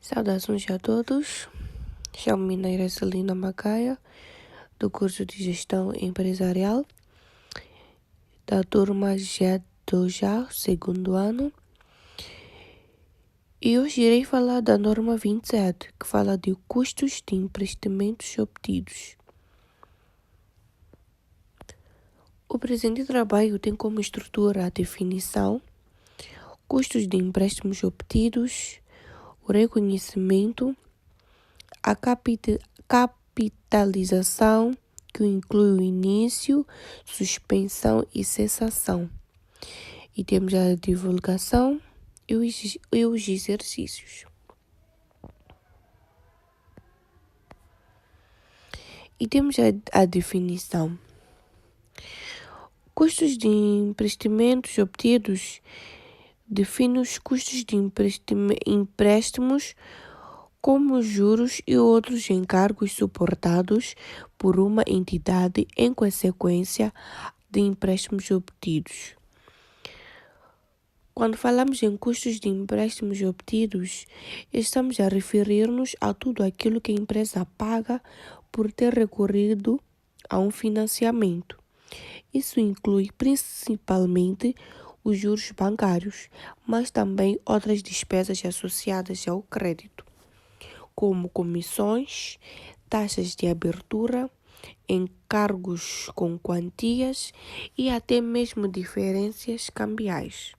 Saudações a todos. Chamo-me Neira Celina Macaia, do curso de Gestão Empresarial, da turma G2A, segundo ano. E hoje irei falar da norma 27, que fala de custos de empreendimentos obtidos. O presente trabalho tem como estrutura a definição, custos de empréstimos obtidos, o reconhecimento, a capitalização, que inclui o início, suspensão e cessação. E temos a divulgação e os exercícios. E temos a definição. Custos de empreendimentos obtidos define os custos de empréstimos como juros e outros encargos suportados por uma entidade em consequência de empréstimos obtidos. Quando falamos em custos de empréstimos obtidos, estamos a referir-nos a tudo aquilo que a empresa paga por ter recorrido a um financiamento. Isso inclui principalmente os juros bancários, mas também outras despesas associadas ao crédito, como comissões, taxas de abertura, encargos com quantias e até mesmo diferenças cambiais.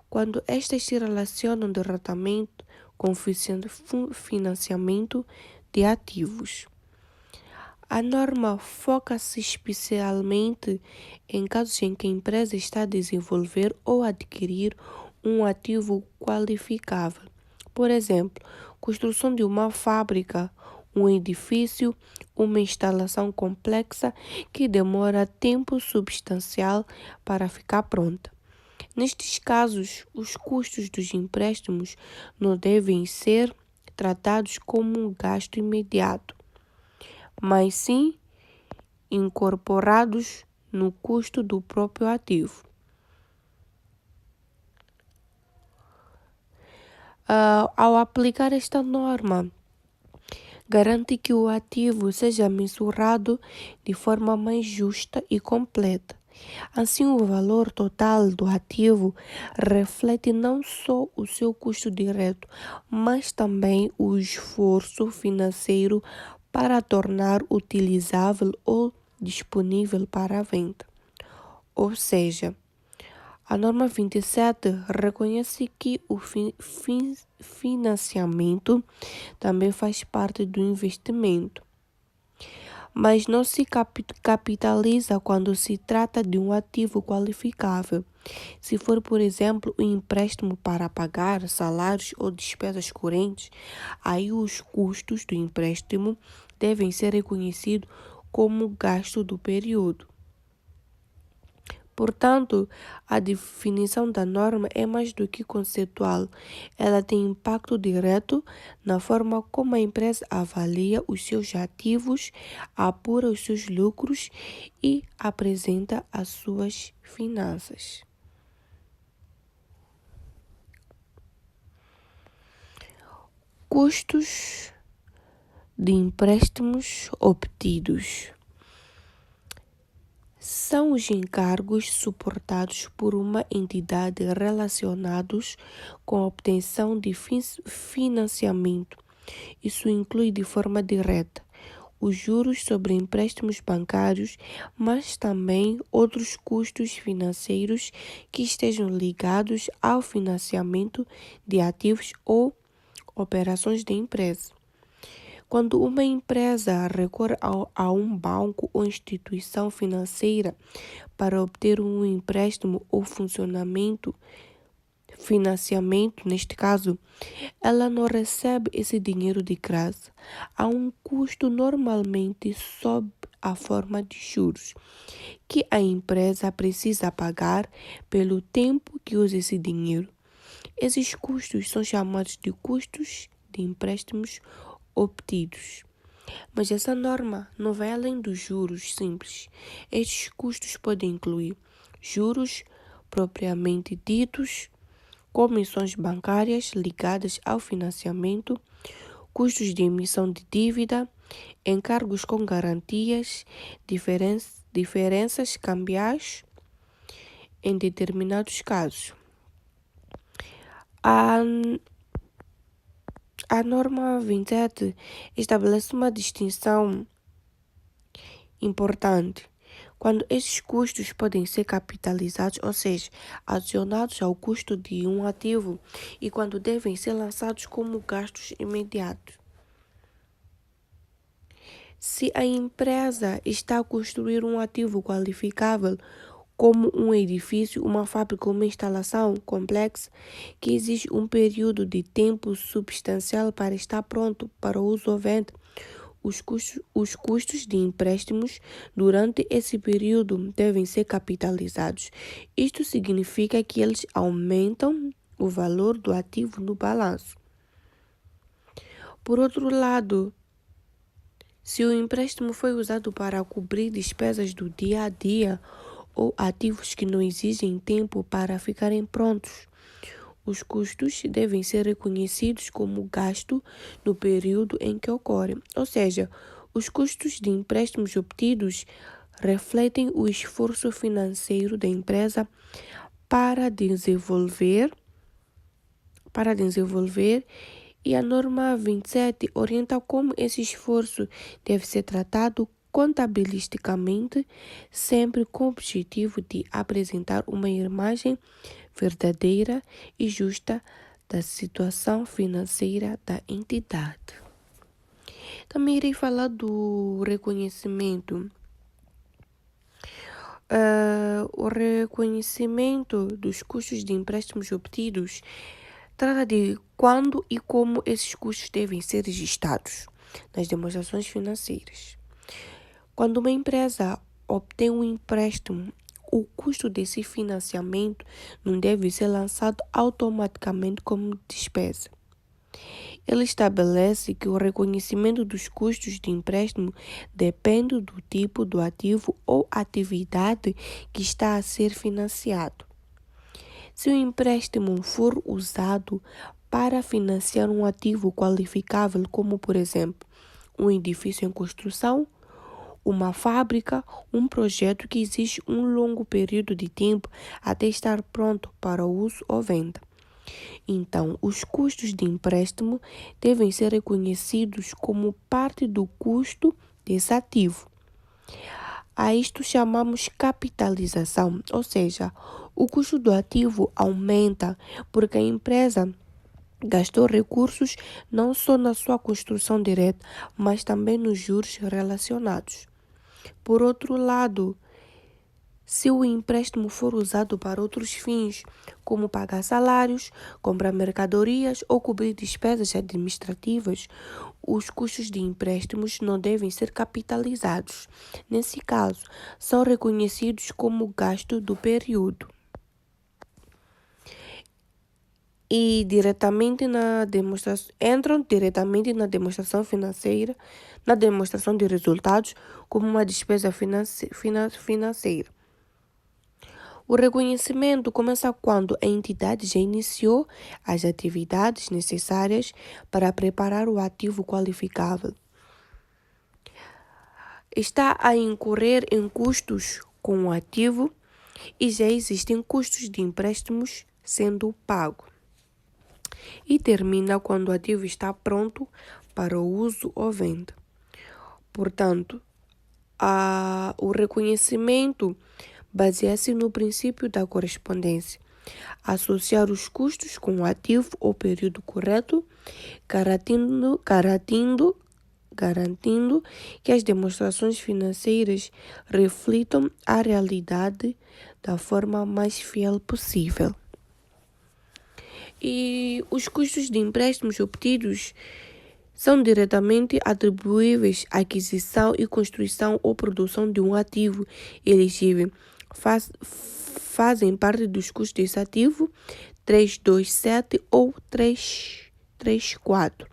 Quando estas se relacionam diretamente com o financiamento de ativos. A norma foca-se especialmente em casos em que a empresa está a desenvolver ou adquirir um ativo qualificável. Por exemplo, construção de uma fábrica, um edifício, uma instalação complexa que demora tempo substancial para ficar pronta. Nestes casos, os custos dos empréstimos não devem ser tratados como um gasto imediato, mas sim incorporados no custo do próprio ativo. Ao aplicar esta norma, garante que o ativo seja mensurado de forma mais justa e completa. Assim, o valor total do ativo reflete não só o seu custo direto, mas também o esforço financeiro para tornar utilizável ou disponível para a venda. Ou seja, a norma 27 reconhece que o financiamento também faz parte do investimento, mas não se capitaliza quando se trata de um ativo qualificável. Se for, por exemplo, um empréstimo para pagar salários ou despesas correntes, aí os custos do empréstimo devem ser reconhecidos como gasto do período. Portanto, a definição da norma é mais do que conceitual. Ela tem impacto direto na forma como a empresa avalia os seus ativos, apura os seus lucros e apresenta as suas finanças. Custos de empréstimos obtidos são os encargos suportados por uma entidade relacionados com a obtenção de financiamento. Isso inclui de forma direta os juros sobre empréstimos bancários, mas também outros custos financeiros que estejam ligados ao financiamento de ativos ou operações da empresa. Quando uma empresa recorre a um banco ou instituição financeira para obter um empréstimo ou financiamento, neste caso, ela não recebe esse dinheiro de graça. Há um custo normalmente sob a forma de juros, que a empresa precisa pagar pelo tempo que usa esse dinheiro. Esses custos são chamados de custos de empréstimos obtidos. Mas essa norma não vai além dos juros simples. Estes custos podem incluir juros propriamente ditos, comissões bancárias ligadas ao financiamento, custos de emissão de dívida, encargos com garantias, diferenças cambiais em determinados casos. A norma 27 estabelece uma distinção importante quando esses custos podem ser capitalizados, ou seja, adicionados ao custo de um ativo, e quando devem ser lançados como gastos imediatos. Se a empresa está a construir um ativo qualificável, como um edifício, uma fábrica ou uma instalação complexa, que exige um período de tempo substancial para estar pronto para o uso ou venda, os custos de empréstimos durante esse período devem ser capitalizados. Isto significa que eles aumentam o valor do ativo no balanço. Por outro lado, se o empréstimo foi usado para cobrir despesas do dia a dia ou ativos que não exigem tempo para ficarem prontos, os custos devem ser reconhecidos como gasto no período em que ocorrem. Ou seja, os custos de empréstimos obtidos refletem o esforço financeiro da empresa para desenvolver, e a norma 27 orienta como esse esforço deve ser tratado contabilisticamente, sempre com o objetivo de apresentar uma imagem verdadeira e justa da situação financeira da entidade. Também irei falar do reconhecimento. O reconhecimento dos custos de empréstimos obtidos trata de quando e como esses custos devem ser registrados nas demonstrações financeiras. Quando uma empresa obtém um empréstimo, o custo desse financiamento não deve ser lançado automaticamente como despesa. Ele estabelece que o reconhecimento dos custos de empréstimo depende do tipo do ativo ou atividade que está a ser financiado. Se o empréstimo for usado para financiar um ativo qualificável, como por exemplo, um edifício em construção, uma fábrica, um projeto que exige um longo período de tempo até estar pronto para uso ou venda, então os custos de empréstimo devem ser reconhecidos como parte do custo desse ativo. A isto chamamos capitalização, ou seja, o custo do ativo aumenta porque a empresa gastou recursos não só na sua construção direta, mas também nos juros relacionados. Por outro lado, se o empréstimo for usado para outros fins, como pagar salários, comprar mercadorias ou cobrir despesas administrativas, os custos de empréstimos não devem ser capitalizados. Nesse caso, são reconhecidos como gasto do período. E entram diretamente na demonstração financeira, na demonstração de resultados, como uma despesa financeira. O reconhecimento começa quando a entidade já iniciou as atividades necessárias para preparar o ativo qualificável. Está a incorrer em custos com o ativo e já existem custos de empréstimos sendo pago. E termina quando o ativo está pronto para o uso ou venda. Portanto, o reconhecimento baseia-se no princípio da correspondência, associar os custos com o ativo ou período correto, garantindo que as demonstrações financeiras reflitam a realidade da forma mais fiel possível. E os custos de empréstimos obtidos são diretamente atribuíveis à aquisição e construção ou produção de um ativo elegível. Fazem parte dos custos desse ativo 327 ou 334.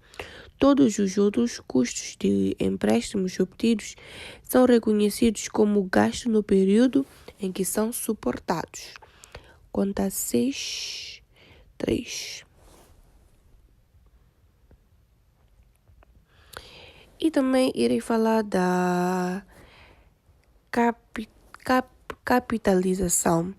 Todos os outros custos de empréstimos obtidos são reconhecidos como gasto no período em que são suportados. Conta 6. 3. E também irei falar da capitalização.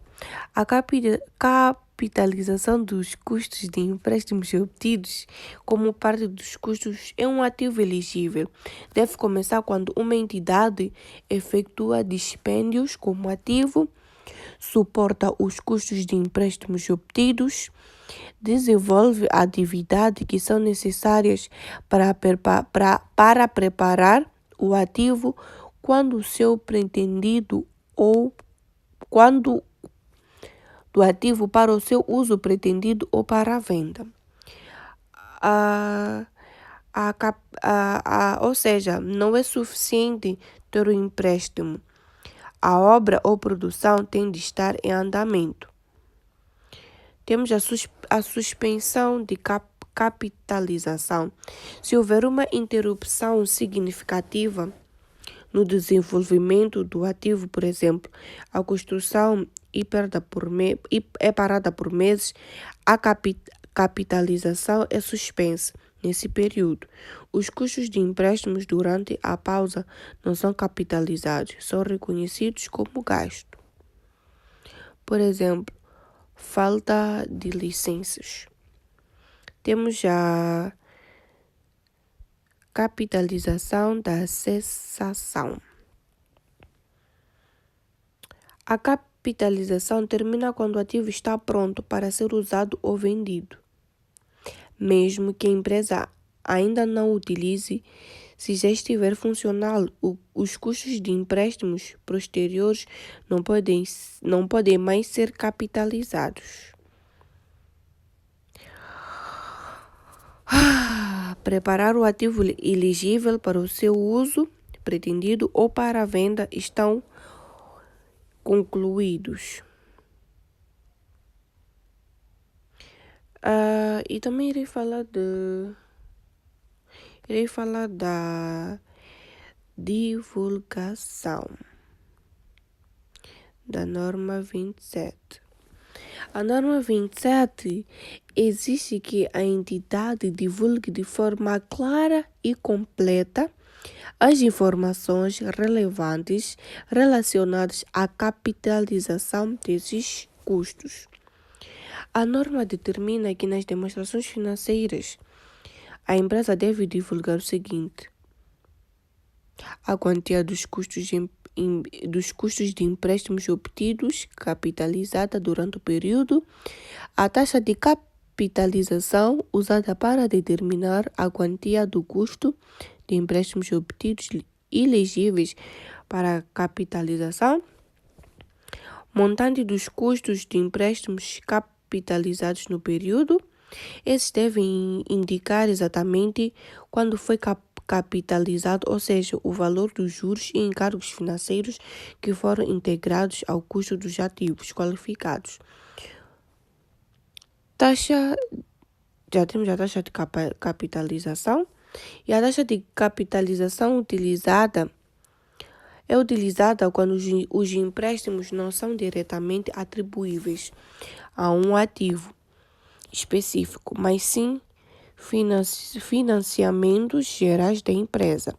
A capitalização dos custos de empréstimos obtidos como parte dos custos é um ativo elegível. Deve começar quando uma entidade efetua dispêndios como ativo, suporta os custos de empréstimos obtidos, desenvolve atividades que são necessárias para preparar o ativo quando o seu pretendido ou quando do ativo para o seu uso pretendido ou para a venda. Ou seja, não é suficiente ter um empréstimo. A obra ou produção tem de estar em andamento. Temos a suspensão de capitalização. Se houver uma interrupção significativa no desenvolvimento do ativo, por exemplo, a construção é parada por meses, a capitalização é suspensa. Nesse período, os custos de empréstimos durante a pausa não são capitalizados, são reconhecidos como gasto. Por exemplo, falta de licenças. Temos a capitalização da cessação. A capitalização termina quando o ativo está pronto para ser usado ou vendido. Mesmo que a empresa ainda não o utilize, se já estiver funcional, os custos de empréstimos posteriores não podem mais ser capitalizados. Preparar o ativo elegível para o seu uso pretendido ou para a venda estão concluídos. E também irei falar da divulgação da norma 27. A norma 27 exige que a entidade divulgue de forma clara e completa as informações relevantes relacionadas à capitalização desses custos. A norma determina que nas demonstrações financeiras, a empresa deve divulgar o seguinte: a quantia dos custos de empréstimos obtidos, capitalizada durante o período, a taxa de capitalização usada para determinar a quantia do custo de empréstimos obtidos elegíveis para capitalização, montante dos custos de empréstimos capitalizados no período. Esses devem indicar exatamente quando foi capitalizado, ou seja, o valor dos juros e encargos financeiros que foram integrados ao custo dos ativos qualificados. Já temos a taxa de capitalização, e a taxa de capitalização é utilizada quando os empréstimos não são diretamente atribuíveis a um ativo específico, mas sim financiamentos gerais da empresa.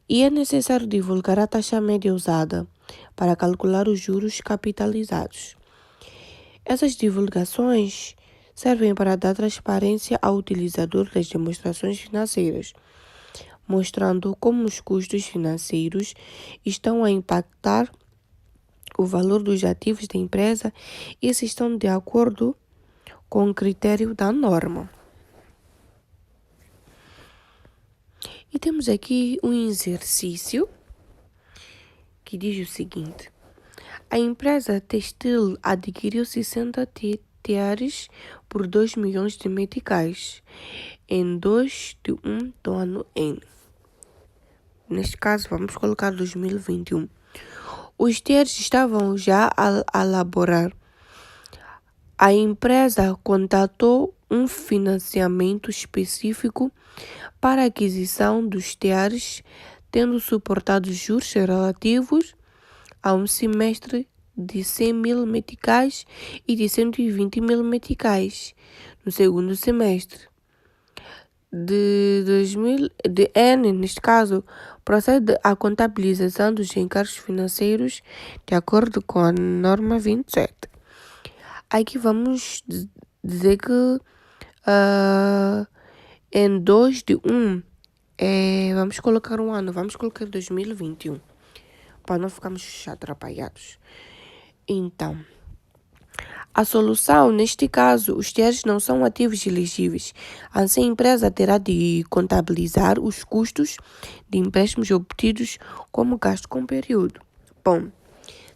E é necessário divulgar a taxa média usada para calcular os juros capitalizados. Essas divulgações servem para dar transparência ao utilizador das demonstrações financeiras, mostrando como os custos financeiros estão a impactar o valor dos ativos da empresa e se estão de acordo com o critério da norma. E temos aqui um exercício que diz o seguinte: a empresa Textil adquiriu 60 teares por 2 milhões de meticais em 2/1 do ano N. Neste caso, vamos colocar 2021. Os teares estavam já a elaborar. A empresa contratou um financiamento específico para a aquisição dos teares, tendo suportado juros relativos a um semestre de 100 mil meticais e de 120 mil meticais no segundo semestre. De N, neste caso, procede à contabilização dos encargos financeiros de acordo com a norma 27. Aqui vamos dizer que em 2 de 1, vamos colocar um ano, vamos colocar 2021, para não ficarmos atrapalhados. Então, a solução, neste caso, os TRs não são ativos elegíveis. Assim, a empresa terá de contabilizar os custos de empréstimos obtidos como gasto com período. Bom,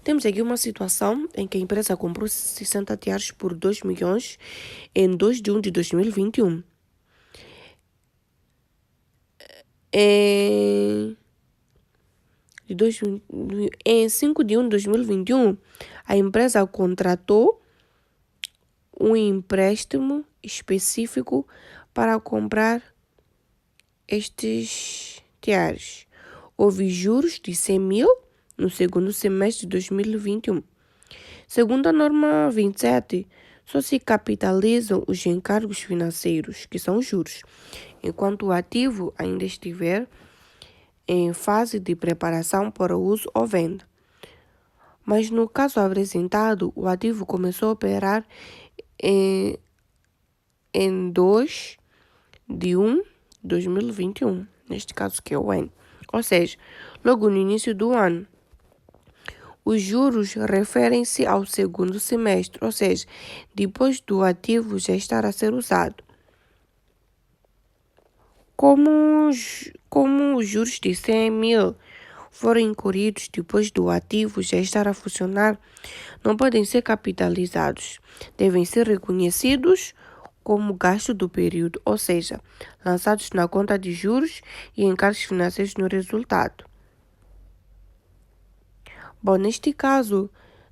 temos aqui uma situação em que a empresa comprou 60 TRs por 2 milhões em 2 de 1 de 2021. Em 5 de 1 de 2021, a empresa contratou um empréstimo específico para comprar estes TRs. Houve juros de 100 mil no segundo semestre de 2021. Segundo a norma 27, só se capitalizam os encargos financeiros, que são os juros, enquanto o ativo ainda estiver em fase de preparação para uso ou venda. Mas no caso apresentado, o ativo começou a operar em 2 de 1 de 2021, neste caso que é o N. Ou seja, logo no início do ano. Os juros referem-se ao segundo semestre, ou seja, depois do ativo já estar a ser usado. Como os juros de 100 mil foram incorridos depois do ativo já estar a funcionar, não podem ser capitalizados. Devem ser reconhecidos como gasto do período, ou seja, lançados na conta de juros e encargos financeiros no resultado. Bom, neste caso,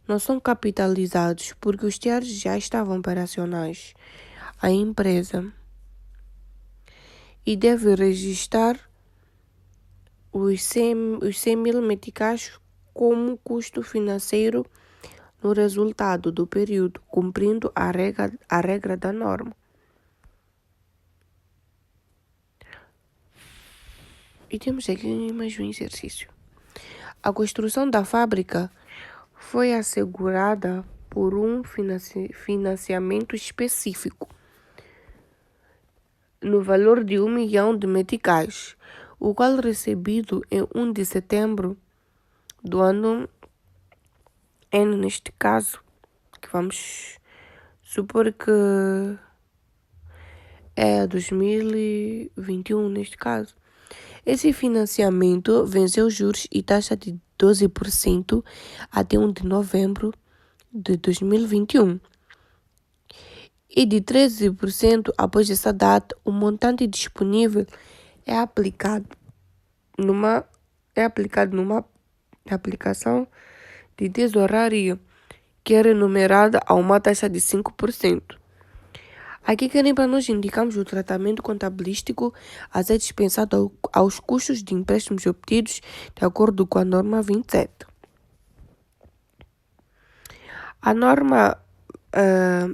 não são capitalizados porque os TRs já estavam operacionais. A empresa e deve registrar os 100 mil meticais como custo financeiro no resultado do período, cumprindo a regra da norma. E temos aqui mais um exercício. A construção da fábrica foi assegurada por um financiamento específico no valor de 1 milhão de meticais, o qual recebido em 1 de setembro do ano N, neste caso, que vamos supor que é 2021 neste caso. Esse financiamento venceu juros e taxa de 12% até 1 de novembro de 2021. E de 13% após essa data, o montante disponível é aplicado numa aplicação de tesouraria, que é remunerada a uma taxa de 5%. Aqui querem para nós indicarmos o tratamento contabilístico a ser dispensado aos custos de empréstimos obtidos de acordo com a norma 27. A norma,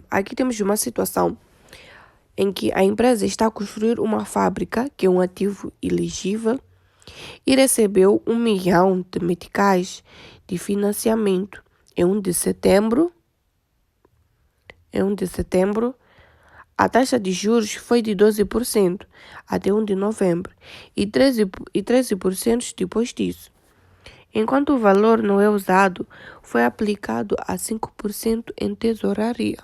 aqui temos uma situação em que a empresa está a construir uma fábrica, que é um ativo elegível, e recebeu 1 milhão de meticais de financiamento em 1 de setembro. A taxa de juros foi de 12% até 1 de novembro e 13% depois disso. Enquanto o valor não é usado, foi aplicado a 5% em tesouraria.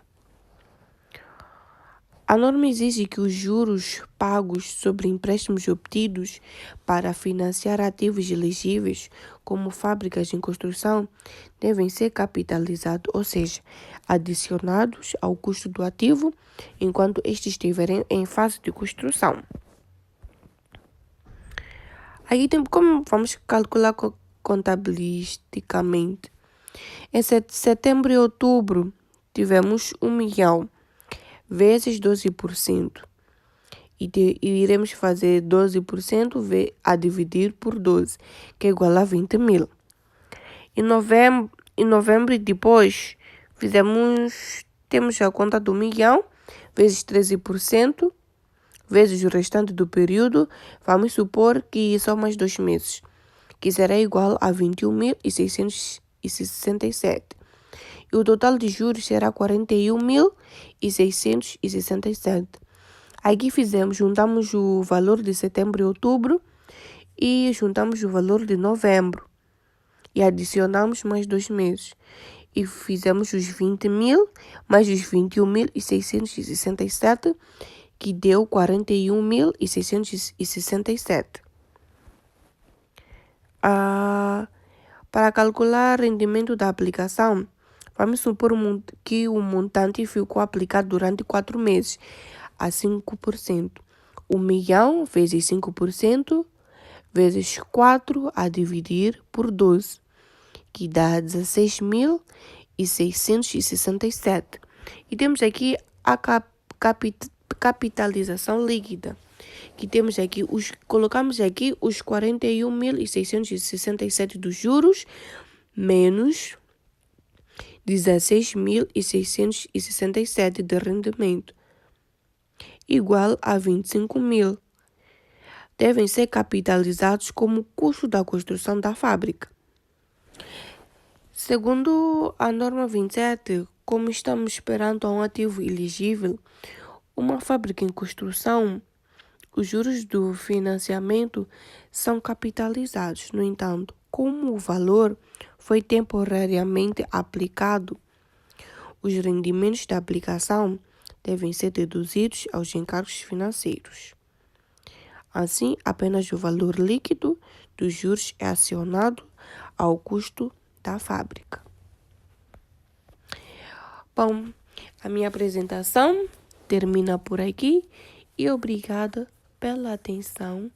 A norma exige que os juros pagos sobre empréstimos obtidos para financiar ativos elegíveis, como fábricas em construção, devem ser capitalizados, ou seja, adicionados ao custo do ativo, enquanto estes estiverem em fase de construção. Aí como vamos calcular contabilisticamente? Em setembro e outubro, tivemos 1 milhão vezes 12%. E iremos fazer 12% a dividir por 12, que é igual a 20 mil. Em em novembro e depois temos a conta do milhão, vezes 13%, vezes o restante do período. Vamos supor que são mais 2 meses, que será igual a 21.667. E o total de juros será 41.667. Aqui juntamos o valor de setembro e outubro e juntamos o valor de novembro. E adicionamos mais 2 meses. E fizemos os 20.000 mais os 21.667, que deu 41.667. Para calcular o rendimento da aplicação, vamos supor que o montante ficou aplicado durante 4 meses, a 5%. 1 milhão vezes 5%, vezes 4 a dividir por 12, que dá 16.667. E temos aqui a capitalização líquida, que temos aqui colocamos aqui os 41.667 dos juros, menos 16.667 de rendimento, igual a 25.000. Devem ser capitalizados como custo da construção da fábrica. Segundo a norma 27, como estamos perante um ativo elegível, uma fábrica em construção, os juros do financiamento são capitalizados. No entanto, como o valor foi temporariamente aplicado, os rendimentos da aplicação devem ser deduzidos aos encargos financeiros. Assim, apenas o valor líquido dos juros é acionado ao custo da fábrica. Bom, a minha apresentação termina por aqui e obrigada pela atenção.